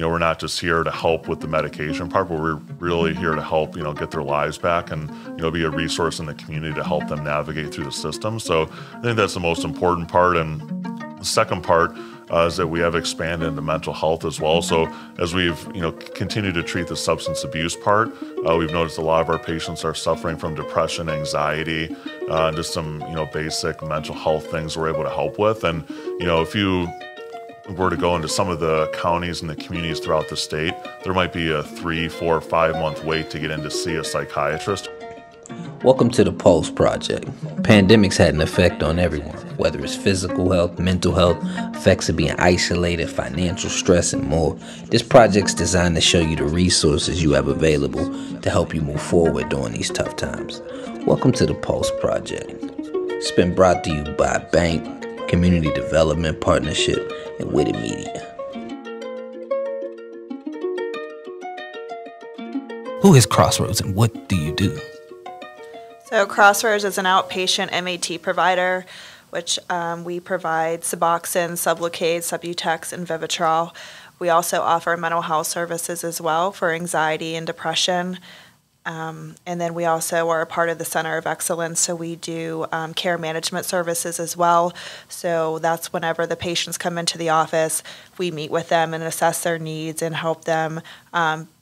we're not just here to help with the medication part, but we're really here to help, get their lives back and, be a resource in the community to help them navigate through the system. So I think that's the most important part. And the second part is that we have expanded into mental health as well. So as we've, continued to treat the substance abuse part, we've noticed a lot of our patients are suffering from depression, anxiety, and just some, basic mental health things we're able to help with. And, if you were to go into some of the counties and the communities throughout the state, there might be a 3, 4, 5 month wait to get in to see a psychiatrist. Welcome to the Pulse Project. Pandemics had an effect on everyone, whether it's physical health, mental health, effects of being isolated, financial stress, and more. This project's designed to show you the resources you have available to help you move forward during these tough times. Welcome to the Pulse Project. It's been brought to you by Bank, Community Development Partnership, and Witted Media. Who is Crossroads and what do you do? So Crossroads is an outpatient MAT provider, which we provide Suboxone, Sublocade, Subutex, and Vivitrol. We also offer mental health services as well for anxiety and depression. And then we also are a part of the Center of Excellence, so we do care management services as well. So that's whenever the patients come into the office, we meet with them and assess their needs and help them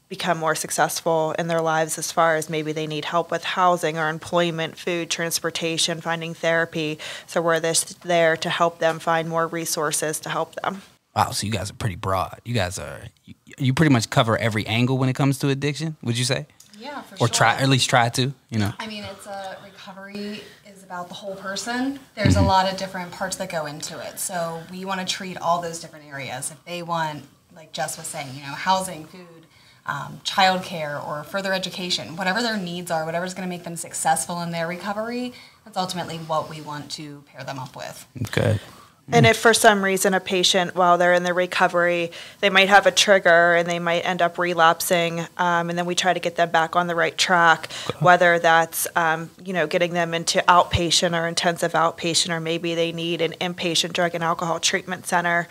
become more successful in their lives as far as maybe they need help with housing or employment, food, transportation, finding therapy. So we're there to help them find more resources to help them. Wow, so you guys are pretty broad. You pretty much cover every angle when it comes to addiction, would you say? Yeah, for or sure. Or at least try to, I mean, it's recovery is about the whole person. There's a lot of different parts that go into it. So we want to treat all those different areas. If they want, like Jess was saying, housing, food, childcare, or further education, whatever their needs are, whatever's going to make them successful in their recovery, that's ultimately what we want to pair them up with. Okay. And if for some reason a patient, while they're in the recovery, they might have a trigger and they might end up relapsing, and then we try to get them back on the right track, whether that's, getting them into outpatient or intensive outpatient, or maybe they need an inpatient drug and alcohol treatment center.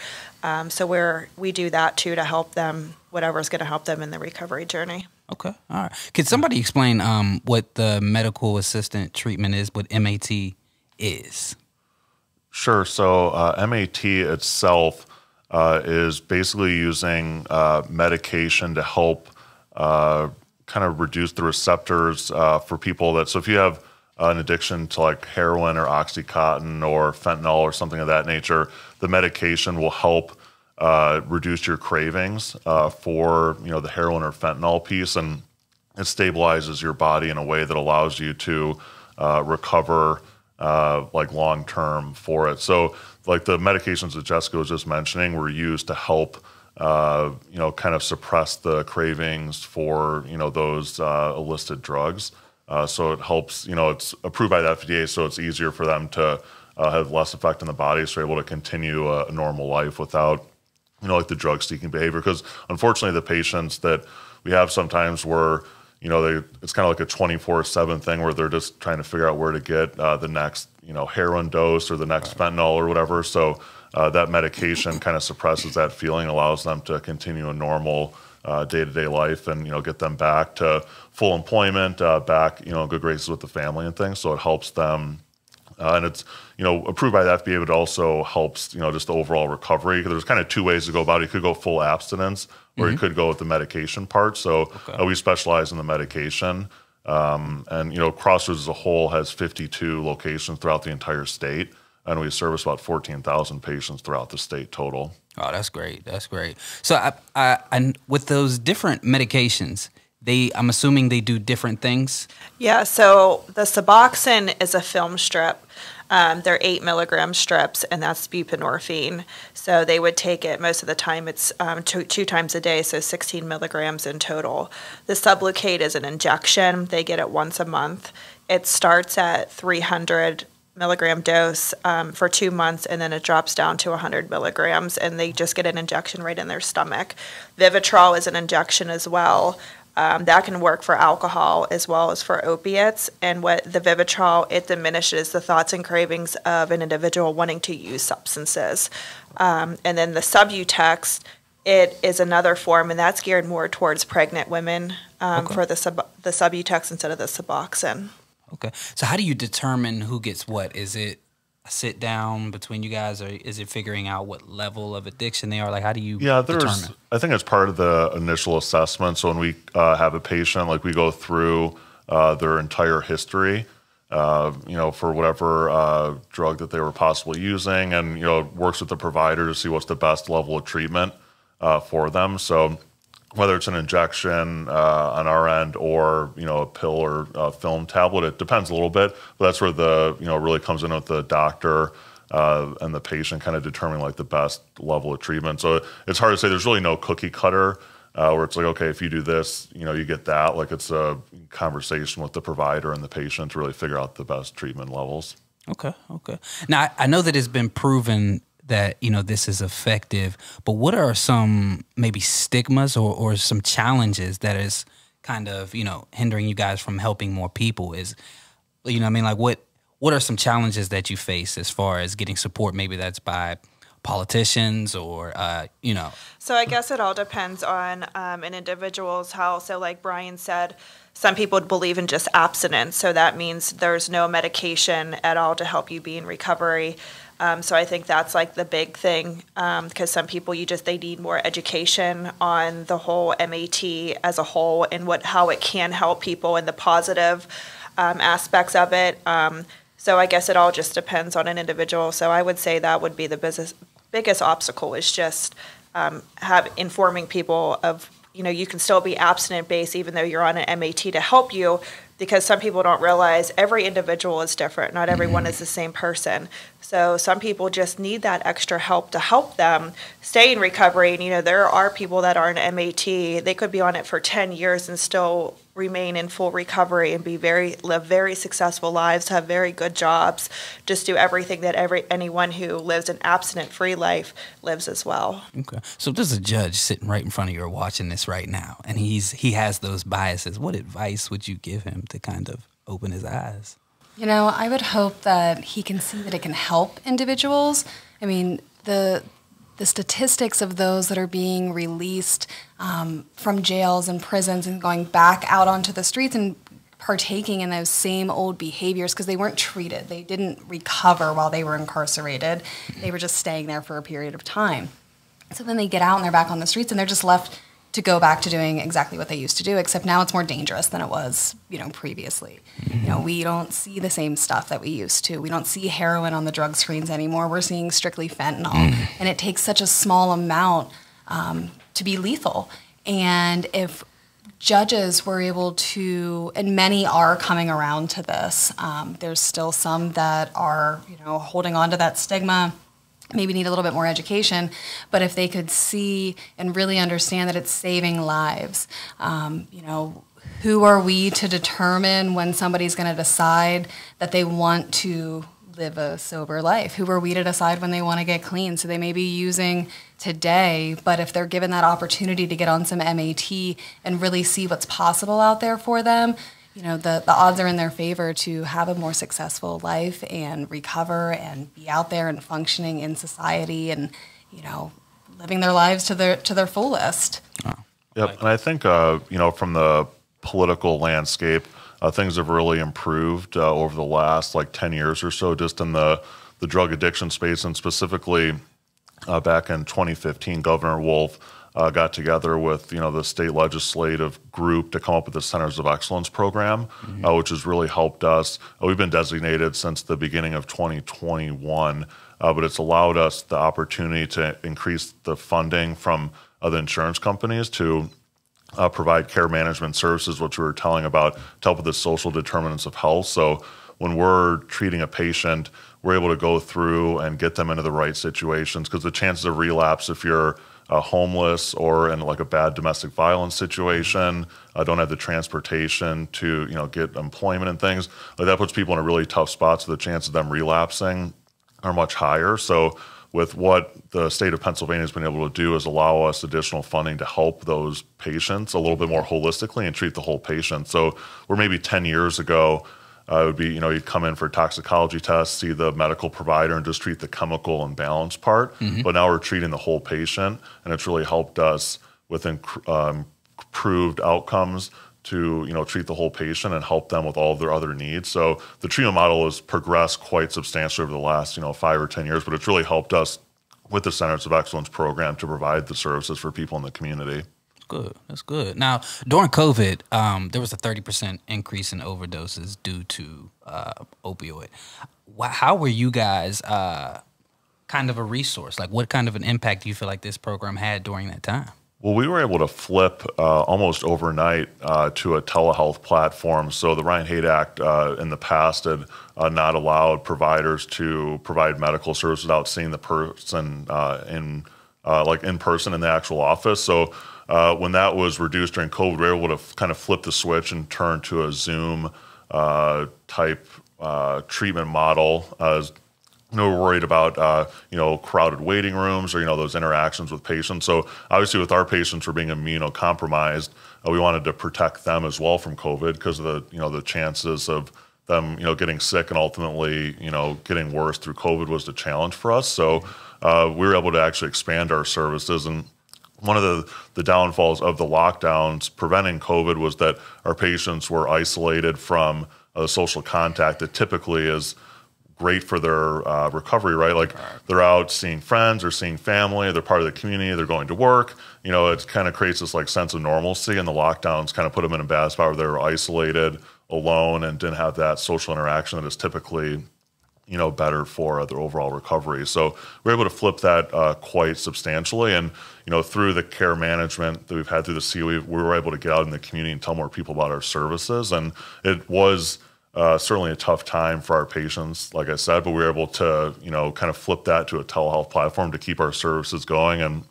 So we do that too to help them, whatever's going to help them in the recovery journey. Okay, all right. Could somebody explain what the medical assistant treatment is, what MAT is? Sure. So MAT itself is basically using medication to help kind of reduce the receptors for people that, so if you have an addiction to like heroin or Oxycontin or fentanyl or something of that nature, the medication will help reduce your cravings for, the heroin or fentanyl piece, and it stabilizes your body in a way that allows you to recover like long-term for it. So like the medications that Jessica was just mentioning were used to help, kind of suppress the cravings for, those illicit drugs. So it helps, it's approved by the FDA, so it's easier for them to have less effect on the body, so they're able to continue a normal life without, like the drug-seeking behavior. Because unfortunately, the patients that we have sometimes were, it's kind of like a 24/7 thing where they're just trying to figure out where to get the next, heroin dose or the next fentanyl or whatever. So that medication kind of suppresses that feeling, allows them to continue a normal day-to-day life and, get them back to full employment, back, in good graces with the family and things. So it helps them. And it's, approved by the FDA, but it also helps, just the overall recovery. There's kind of two ways to go about it. You could go full abstinence, or you could go with the medication part. So we specialize in the medication. And, Crossroads as a whole has 52 locations throughout the entire state. And we service about 14,000 patients throughout the state total. Oh, that's great. That's great. So I with those different medications, I'm assuming they do different things? Yeah, so the Suboxone is a film strip. They're 8 milligram strips, and that's buprenorphine. So they would take it most of the time. It's two times a day, so 16 milligrams in total. The Sublocade is an injection. They get it once a month. It starts at 300 milligram dose for 2 months, and then it drops down to 100 milligrams, and they just get an injection right in their stomach. Vivitrol is an injection as well. That can work for alcohol as well as for opiates. And what the Vivitrol, it diminishes the thoughts and cravings of an individual wanting to use substances. And then the Subutex it is another form, and that's geared more towards pregnant women for the Subutex instead of the Suboxone. Okay. So how do you determine who gets what? Is it a sit down between you guys, or is it figuring out what level of addiction they are? Like, how do you determine? I think it's part of the initial assessment. So when we have a patient, like we go through their entire history, for whatever drug that they were possibly using, and, works with the provider to see what's the best level of treatment for them. So whether it's an injection on our end or, a pill or a film tablet, it depends a little bit. But that's where the, really comes in with the doctor and the patient kind of determining like the best level of treatment. So it's hard to say. There's really no cookie cutter where it's like, okay, if you do this, you get that. Like, it's a conversation with the provider and the patient to really figure out the best treatment levels. Okay. Now, I know that it's been proven that, this is effective, but what are some maybe stigmas or some challenges that is kind of, hindering you guys from helping more people? Is, like what are some challenges that you face as far as getting support? Maybe that's by politicians or, So I guess it all depends on an individual's health. So like Brian said, some people believe in just abstinence. So that means there's no medication at all to help you be in recovery. So I think that's like the big thing, because some people they need more education on the whole MAT as a whole and how it can help people and the positive aspects of it. So I guess it all just depends on an individual. So I would say that would be the biggest obstacle is just informing people of, you can still be abstinent based even though you're on an MAT to help you, because some people don't realize every individual is different. Not everyone is the same person. So some people just need that extra help to help them stay in recovery. And, there are people that are in MAT. They could be on it for 10 years and still remain in full recovery and live very successful lives, have very good jobs, just do everything that anyone who lives an abstinent-free life lives as well. Okay. So there's a judge sitting right in front of you or watching this right now, and he has those biases. What advice would you give him to kind of open his eyes? I would hope that he can see that it can help individuals. I mean, the statistics of those that are being released from jails and prisons and going back out onto the streets and partaking in those same old behaviors because they weren't treated. They didn't recover while they were incarcerated. They were just staying there for a period of time. So then they get out and they're back on the streets and they're just left to go back to doing exactly what they used to do, except now it's more dangerous than it was, previously. We don't see the same stuff that we used to. We don't see heroin on the drug screens anymore. We're seeing strictly fentanyl, and it takes such a small amount to be lethal. And if judges were able to, and many are coming around to this, there's still some that are, holding on to that stigma, maybe need a little bit more education, but if they could see and really understand that it's saving lives, who are we to determine when somebody's going to decide that they want to live a sober life? Who are we to decide when they want to get clean? So they may be using today, but if they're given that opportunity to get on some MAT and really see what's possible out there for them, the odds are in their favor to have a more successful life and recover and be out there and functioning in society and, living their lives to their fullest. Yep, and I think, from the political landscape, things have really improved over the last 10 years or so, just in the drug addiction space, and specifically back in 2015, Governor Wolf got together with the state legislative group to come up with the Centers of Excellence program, which has really helped us. We've been designated since the beginning of 2021, but it's allowed us the opportunity to increase the funding from the insurance companies to provide care management services, which we were telling about, to help with the social determinants of health. So when we're treating a patient, we're able to go through and get them into the right situations, because the chances of relapse, if you're homeless or in a bad domestic violence situation, don't have the transportation to get employment and things, that puts people in a really tough spot. So the chances of them relapsing are much higher. So with what the state of Pennsylvania has been able to do is allow us additional funding to help those patients a little bit more holistically and treat the whole patient. So where maybe 10 years ago, it would be, you'd come in for toxicology tests, see the medical provider, and just treat the chemical imbalance part. But now we're treating the whole patient, and it's really helped us with improved outcomes to treat the whole patient and help them with all of their other needs. So the treatment model has progressed quite substantially over the last 5 or 10 years, but it's really helped us with the Centers of Excellence program to provide the services for people in the community. Good. That's good. Now, during COVID, there was a 30% increase in overdoses due to opioid. How were you guys kind of a resource? Like, what kind of an impact do you feel like this program had during that time? Well, we were able to flip almost overnight to a telehealth platform. So the Ryan Haight Act in the past had not allowed providers to provide medical service without seeing the person in person in the actual office. So when that was reduced during COVID, we were able to kind of flip the switch and turn to a Zoom type treatment model. We're worried about crowded waiting rooms or those interactions with patients. So obviously, with our patients who are being immunocompromised, we wanted to protect them as well from COVID because of the chances of them getting sick and ultimately getting worse through COVID was the challenge for us. So we were able to actually expand our services. And one of the downfalls of the lockdowns preventing COVID was that our patients were isolated from the social contact that typically is great for their recovery, right? Like they're out seeing friends or seeing family, they're part of the community, they're going to work. It kind of creates this sense of normalcy, and the lockdowns kind of put them in a bad spot where they were isolated, alone, and didn't have that social interaction that is typically, better for their overall recovery. So we're able to flip that quite substantially. And, through the care management that we've had through the COE, we were able to get out in the community and tell more people about our services. And it was certainly a tough time for our patients, like I said, but we were able to, kind of flip that to a telehealth platform to keep our services going. And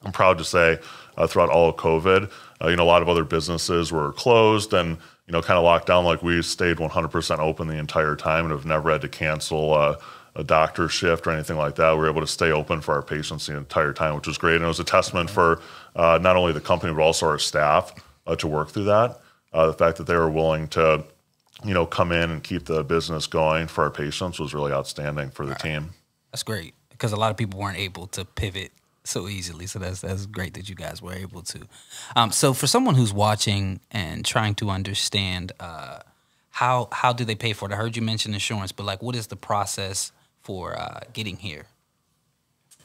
I'm proud to say throughout all of COVID, a lot of other businesses were closed and, kind of locked down. Like we stayed 100% open the entire time and have never had to cancel a doctor shift or anything like that. We were able to stay open for our patients the entire time, which was great. And it was a testament for not only the company, but also our staff to work through that. The fact that they were willing to come in and keep the business going for our patients was really outstanding for the team. That's great because a lot of people weren't able to pivot so easily. So that's great that you guys were able to. So for someone who's watching and trying to understand how do they pay for it? I heard you mention insurance, but what is the process for getting here?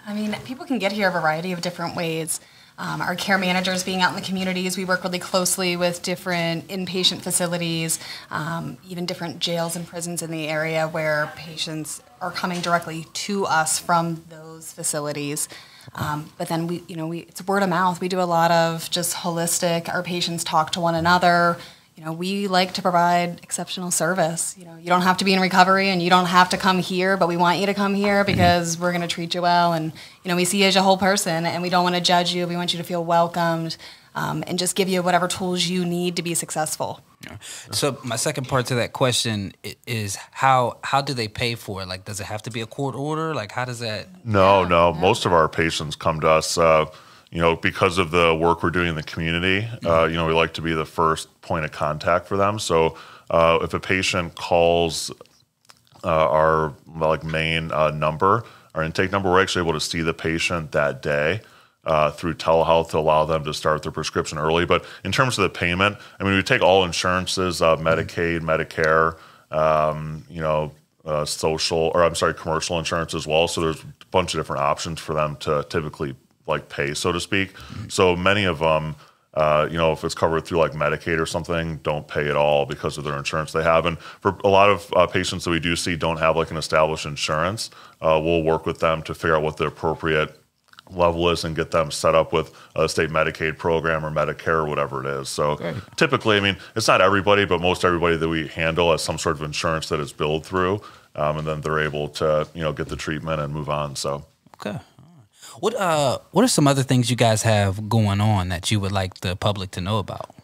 I mean, people can get here a variety of different ways. Our care managers being out in the communities, we work really closely with different inpatient facilities, even different jails and prisons in the area where patients are coming directly to us from those facilities. But then it's word of mouth. We do a lot of just holistic, our patients talk to one another. We like to provide exceptional service. You don't have to be in recovery and you don't have to come here, but we want you to come here because we're going to treat you well. And, we see you as a whole person and we don't want to judge you. We want you to feel welcomed and just give you whatever tools you need to be successful. Yeah. So my second part to that question is how do they pay for it? Does it have to be a court order? How does that? No. Most of our patients come to us because of the work we're doing in the community, we like to be the first point of contact for them. So if a patient calls our main number, our intake number, we're actually able to see the patient that day through telehealth to allow them to start their prescription early. But in terms of the payment, we take all insurances, Medicaid, Medicare, commercial insurance as well. So there's a bunch of different options for them to typically pay, so to speak. So many of them, if it's covered through Medicaid or something, don't pay at all because of their insurance they have. And for a lot of patients that we do see don't have an established insurance, we'll work with them to figure out what the appropriate level is and get them set up with a state Medicaid program or Medicare or whatever it is. So typically, it's not everybody, but most everybody that we handle has some sort of insurance that is billed through, and then they're able to, get the treatment and move on. So okay. What are some other things you guys have going on that you would like the public to know about?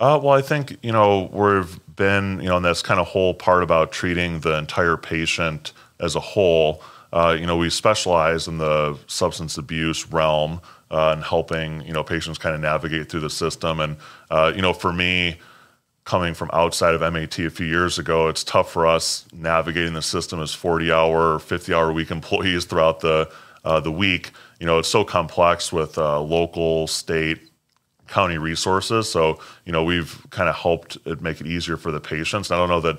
Well, I think, we've been, in this kind of whole part about treating the entire patient as a whole. We specialize in the substance abuse realm and helping, patients kind of navigate through the system. And, for me, coming from outside of MAT a few years ago, it's tough for us navigating the system as 40-hour or 50-hour-a-week employees throughout the week. You know, it's so complex with local, state, county resources. So, you know, we've kind of helped it make it easier for the patients. And I don't know that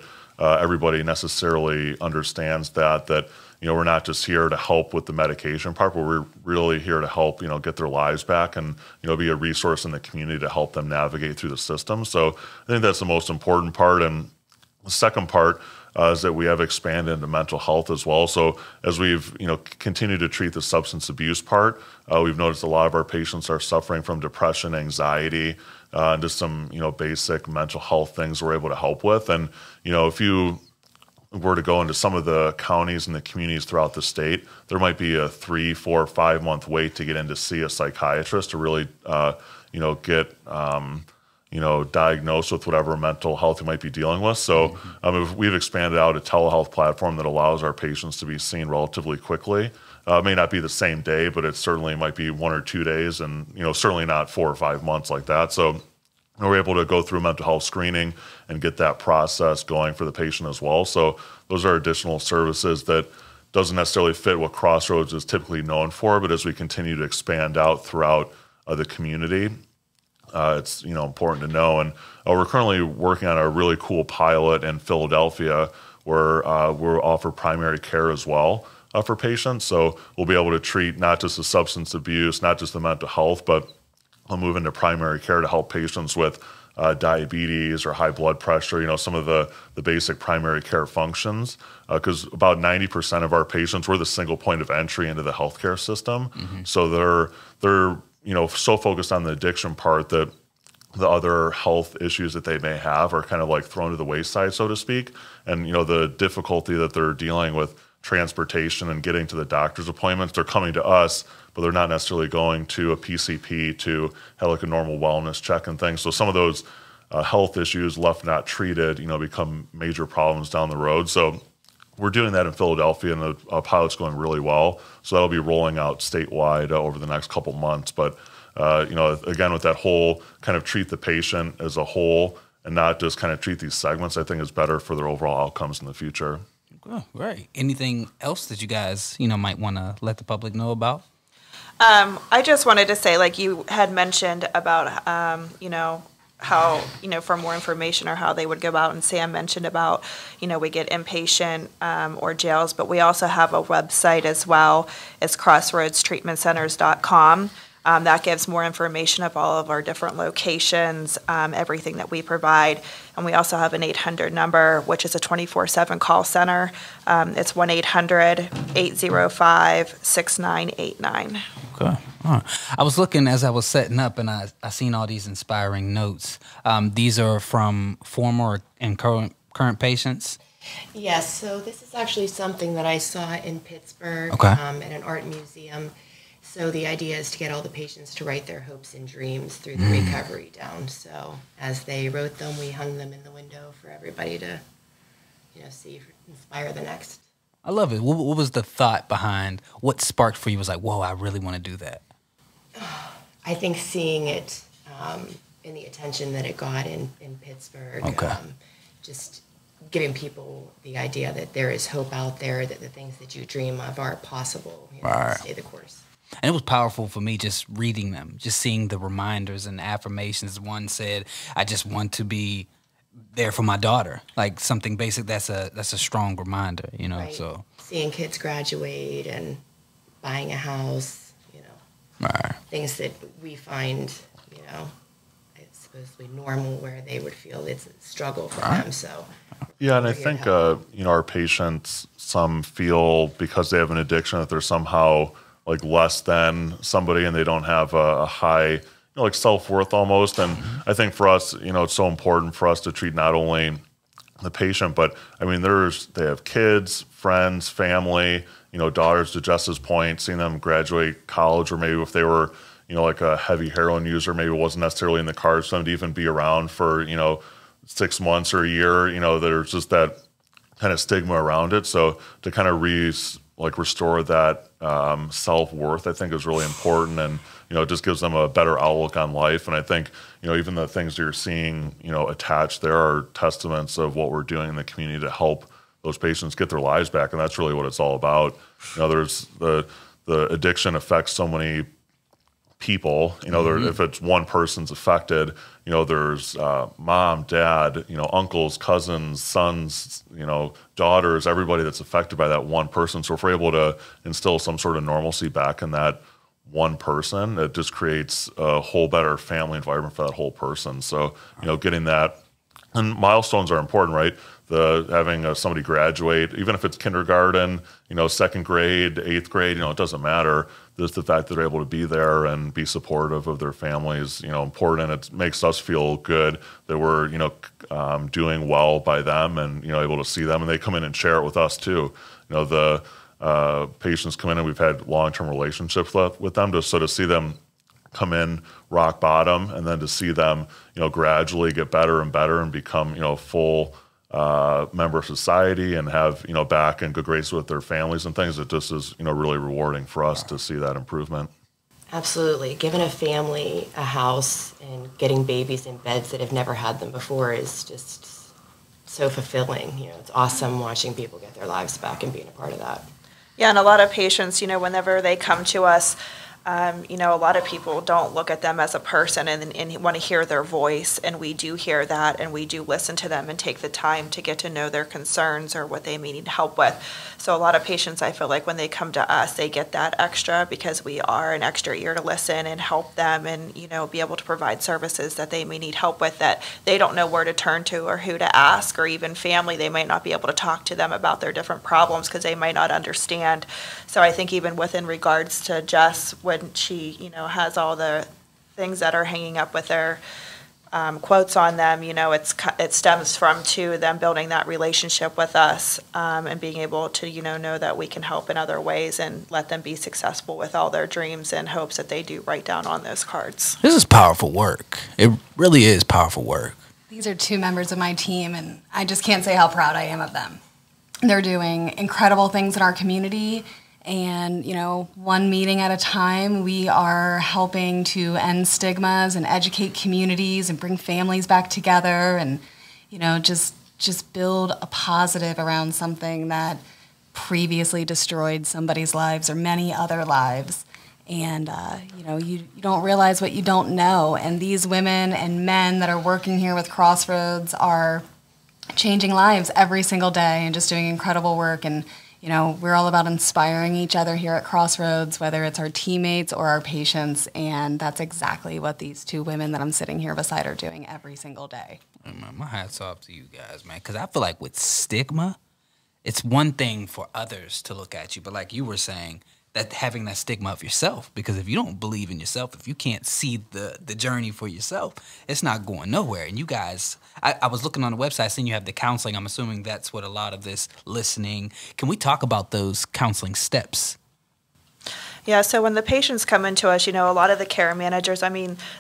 everybody necessarily understands that, you know, we're not just here to help with the medication part, but we're really here to help, you know, get their lives back and, you know, be a resource in the community to help them navigate through the system. So I think that's the most important part. And the second part is that we have expanded into mental health as well. So as we've, you know, continued to treat the substance abuse part, we've noticed a lot of our patients are suffering from depression, anxiety, and just some, you know, basic mental health things we're able to help with. And, you know, if you were to go into some of the counties and the communities throughout the state, there might be a 3, 4, 5 month wait to get in to see a psychiatrist to really, you know, get, you know, diagnosed with whatever mental health you might be dealing with. So we've expanded out a telehealth platform that allows our patients to be seen relatively quickly. It may not be the same day, but it certainly might be 1 or 2 days, and, you know, certainly not 4 or 5 months like that. So we're able to go through mental health screening and get that process going for the patient as well. So those are additional services that doesn't necessarily fit what Crossroads is typically known for, but as we continue to expand out throughout the community, it's, you know, important to know. And we're currently working on a really cool pilot in Philadelphia where we'll offer primary care as well for patients. So we'll be able to treat not just the substance abuse, not just the mental health, but we'll move into primary care to help patients with diabetes or high blood pressure, you know, some of the basic primary care functions, because about 90% of our patients, we're the single point of entry into the healthcare system. So they're, you know, so focused on the addiction part that the other health issues that they may have are kind of like thrown to the wayside, so to speak. And, you know, the difficulty that they're dealing with transportation and getting to the doctor's appointments, they're coming to us, but they're not necessarily going to a PCP to have like a normal wellness check and things. So some of those health issues left not treated, you know, become major problems down the road. So we're doing that in Philadelphia, and the pilot's going really well. So that'll be rolling out statewide over the next couple months. But, you know, again, with that whole kind of treat the patient as a whole and not just kind of treat these segments, I think is better for their overall outcomes in the future. Oh, right. Anything else that you guys, you know, might want to let the public know about? I just wanted to say, like you had mentioned about, you know, how, you know, for more information or how they would go about, and Sam mentioned about, you know, we get inpatient or jails, but we also have a website as well. It's crossroadstreatmentcenters.com. That gives more information of all of our different locations, everything that we provide. And we also have an 800 number, which is a 24/7 call center. It's 1-800-805-6989. Okay. All right. I was looking as I was setting up, and I seen all these inspiring notes. These are from former and current patients? Yes. So this is actually something that I saw in Pittsburgh at an art museum. So the idea is to get all the patients to write their hopes and dreams through the recovery down. So as they wrote them, we hung them in the window for everybody to, you know, see, inspire the next. I love it. What was the thought behind, what sparked for you was like, whoa, I really want to do that? I think seeing it in the attention that it got in Pittsburgh, just giving people the idea that there is hope out there, that the things that you dream of are possible. You know, stay the course. And it was powerful for me just reading them, just seeing the reminders and affirmations. One said, I just want to be there for my daughter. Like something basic, that's a strong reminder, you know. Right. So seeing kids graduate and buying a house, you know, things that we find, you know, it's supposedly normal where they would feel it's a struggle for them. So yeah, and I think you know, our patients, some feel because they have an addiction that they're somehow like less than somebody, and they don't have a high, you know, like self-worth almost. And I think for us, you know, it's so important for us to treat not only the patient, but I mean, they have kids, friends, family, you know, daughters, to Jess's point, seeing them graduate college, or maybe if they were, you know, like a heavy heroin user, maybe it wasn't necessarily in the cards for them to even be around for, you know, 6 months or a year. You know, there's just that kind of stigma around it. So to kind of restore that self-worth, I think, is really important. And, it just gives them a better outlook on life. And I think, even the things you're seeing, attached there are testaments of what we're doing in the community to help those patients get their lives back. And that's really what it's all about. There's the addiction affects so many people, if it's one person's affected, there's mom, dad, uncles, cousins, sons, daughters, everybody that's affected by that one person. So if we're able to instill some sort of normalcy back in that one person, it just creates a whole better family environment for that whole person. So, getting that, and milestones are important, right? Having somebody graduate, even if it's kindergarten, second grade, eighth grade, it doesn't matter. Just the fact that they're able to be there and be supportive of their families, important. It makes us feel good that we're, doing well by them and, able to see them. And they come in and share it with us too. The patients come in and we've had long-term relationships with them, just so to see them come in rock bottom and then to see them, gradually get better and better and become, full member of society and have, back in good graces with their families and things. It just is, really rewarding for us to see that improvement. Absolutely. Giving a family a house and getting babies in beds that have never had them before is just so fulfilling. It's awesome watching people get their lives back and being a part of that. Yeah, and a lot of patients, whenever they come to us, a lot of people don't look at them as a person and want to hear their voice, and we do hear that, and we do listen to them and take the time to get to know their concerns or what they may need help with. So a lot of patients, I feel like when they come to us, they get that extra because we are an extra ear to listen and help them and, be able to provide services that they may need help with that they don't know where to turn to or who to ask, or even family, they might not be able to talk to them about their different problems because they might not understand. So I think even within regards to Jess, when she, has all the things that are hanging up with their quotes on them, it stems from them building that relationship with us and being able to, know that we can help in other ways and let them be successful with all their dreams and hopes that they do write down on those cards. This is powerful work. It really is powerful work. These are two members of my team, and I just can't say how proud I am of them. They're doing incredible things in our community. And, one meeting at a time, we are helping to end stigmas and educate communities and bring families back together and, just build a positive around something that previously destroyed somebody's lives or many other lives. And, you don't realize what you don't know. And these women and men that are working here with Crossroads are changing lives every single day and just doing incredible work. And we're all about inspiring each other here at Crossroads, whether it's our teammates or our patients, and that's exactly what these two women that I'm sitting here beside are doing every single day. My hat's off to you guys, man, because I feel like with stigma, it's one thing for others to look at you, but like you were saying, that having that stigma of yourself, because if you don't believe in yourself, if you can't see the journey for yourself, it's not going nowhere. And you guys, I was looking on the website, seeing you have the counseling. I'm assuming that's what a lot of this listening. Can we talk about those counseling steps? Yeah, so when the patients come into us, a lot of the care managers,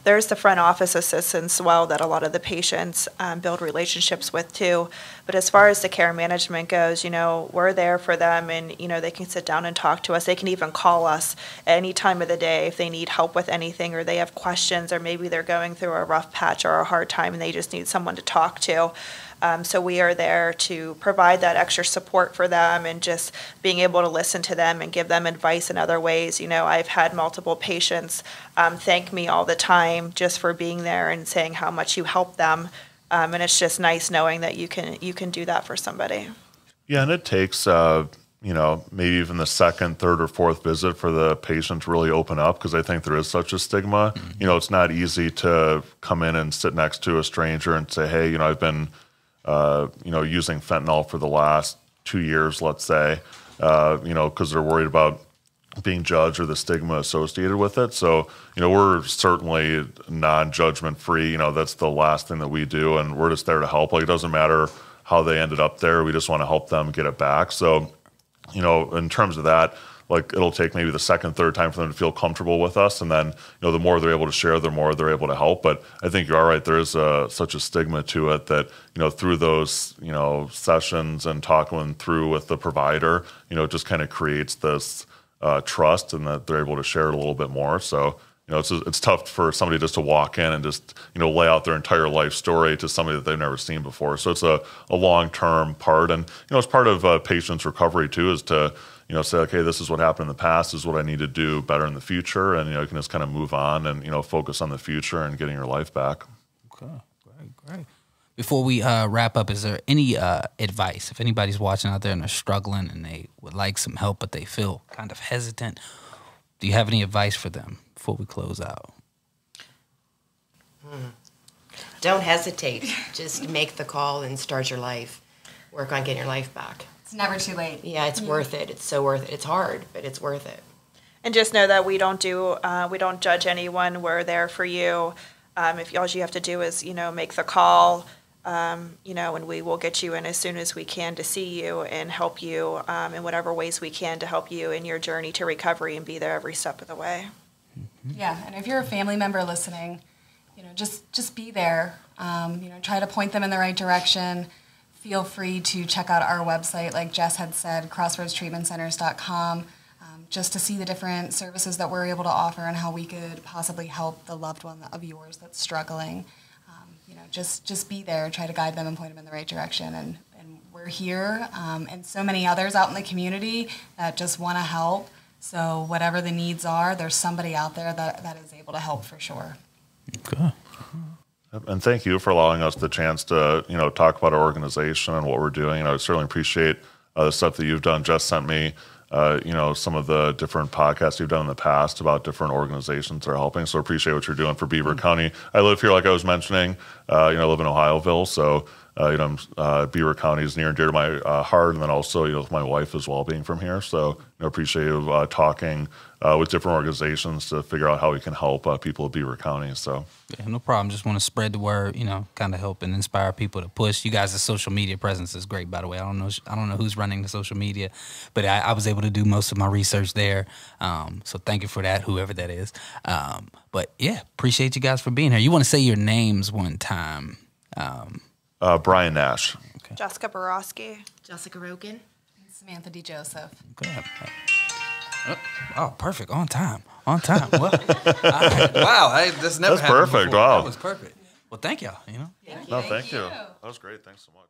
there's the front office assistants as well that a lot of the patients build relationships with too. But as far as the care management goes, we're there for them and, they can sit down and talk to us. They can even call us at any time of the day if they need help with anything or they have questions or maybe they're going through a rough patch or a hard time and they just need someone to talk to. So we are there to provide that extra support for them and just being able to listen to them and give them advice in other ways. I've had multiple patients thank me all the time just for being there and saying how much you help them. And it's just nice knowing that you can do that for somebody. Yeah, and it takes, maybe even the second, third, or fourth visit for the patient to really open up because I think there is such a stigma. Mm-hmm. It's not easy to come in and sit next to a stranger and say, hey, I've been using fentanyl for the last 2 years, let's say, because they're worried about being judged or the stigma associated with it. So, we're certainly non-judgment free. That's the last thing that we do, and we're just there to help. Like, it doesn't matter how they ended up there. We just want to help them get it back. So, in terms of that, like it'll take maybe the second, third time for them to feel comfortable with us. And then, the more they're able to share, the more they're able to help. But I think you are right. There is such a stigma to it that, through those, sessions and talking through with the provider, it just kind of creates this trust and that they're able to share it a little bit more. So, it's tough for somebody just to walk in and just, lay out their entire life story to somebody that they've never seen before. So it's a long-term part. And, it's part of patients' recovery too, is to, say, okay, this is what happened in the past, this is what I need to do better in the future. And, you can just kind of move on and, focus on the future and getting your life back. Okay, great. Before we wrap up, is there any advice, if anybody's watching out there and they're struggling and they would like some help, but they feel kind of hesitant, do you have any advice for them before we close out? Don't hesitate. Just make the call and start your life. Work on getting your life back. It's never too late. Yeah, it's worth it. It's so worth it. It's hard, but it's worth it. And just know that we don't judge anyone. We're there for you. If all you have to do is, make the call, and we will get you in as soon as we can to see you and help you in whatever ways we can to help you in your journey to recovery and be there every step of the way. Yeah, and if you're a family member listening, just be there. Try to point them in the right direction. Feel free to check out our website, like Jess had said, crossroadstreatmentcenters.com, just to see the different services that we're able to offer and how we could possibly help the loved one of yours that's struggling. Just be there, try to guide them and point them in the right direction. And we're here, and so many others out in the community that just want to help. So whatever the needs are, there's somebody out there that is able to help for sure. Okay. And thank you for allowing us the chance to, talk about our organization and what we're doing. I certainly appreciate the stuff that you've done. Jess sent me, some of the different podcasts you've done in the past about different organizations that are helping. So I appreciate what you're doing for Beaver County. I live here, like I was mentioning. I live in Ohioville, so Beaver County is near and dear to my heart, and then also, with my wife as well being from here. So appreciate you talking with different organizations to figure out how we can help people of Beaver County. So yeah, no problem. Just want to spread the word, kind of help and inspire people to push. You guys' social media presence is great, by the way. I don't know who's running the social media, but I was able to do most of my research there. So thank you for that, whoever that is. But yeah, appreciate you guys for being here. You want to say your names one time? Brian Nash. Okay. Jessica Borowski. Jessica Rogan. And Samantha D. Joseph. Okay. Oh, perfect. On time. Well, right. Wow. This never That's happened perfect. before. Wow. That was perfect. Well, thank y'all. Thank you. That was great. Thanks so much.